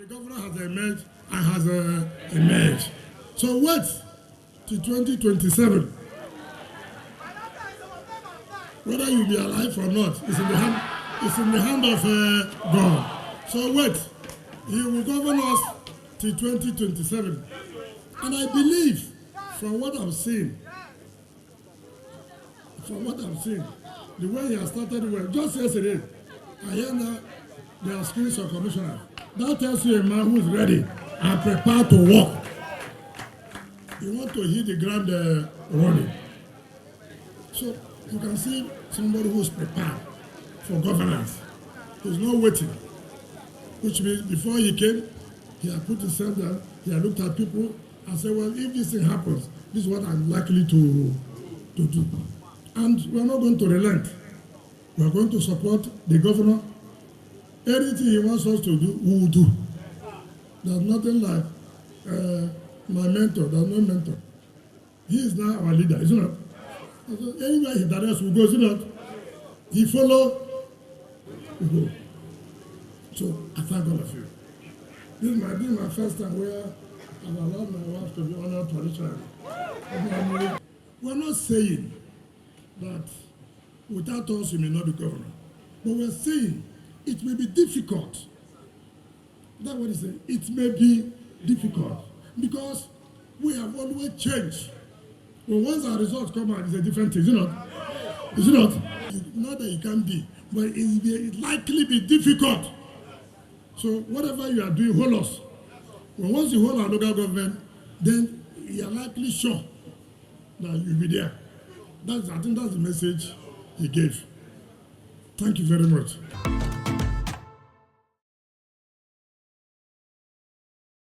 The governor has emerged and has emerged. So wait till 2027. Whether you be alive or not, it's in the hand of God. So wait, He will govern us till 2027. And I believe, from what I'm seeing, the way he has started well, just yesterday, I hear now they are screening some commissioner. That tells you a man who is ready and prepared to work. You want to hit the ground running. So you can see somebody who is prepared for governance. He's not waiting. Which means before he came, he had put himself down, he had looked at people and said, well, if this thing happens, this is what I'm likely to do. And we're not going to relent. We're going to support the governor. Anything he wants us to do, we will do. There's nothing like my mentor, there's no mentor. He is now our leader, isn't it? Anywhere he directs, we go, isn't it? He follow, we go. So I thank all of you. This is my first time where I've allowed my wife to be honored traditionally. We're not saying that without us you may not be governor. But we're saying it may be difficult. That's what he said. It may be difficult because we have always changed. Well, once our results come out, it's a different thing, is it not? Is it not? Not that it can be, but it likely be difficult. So whatever you are doing, hold us. Well, once you hold our local government, then you are likely sure that you'll be there. I think that's the message he gave. Thank you very much.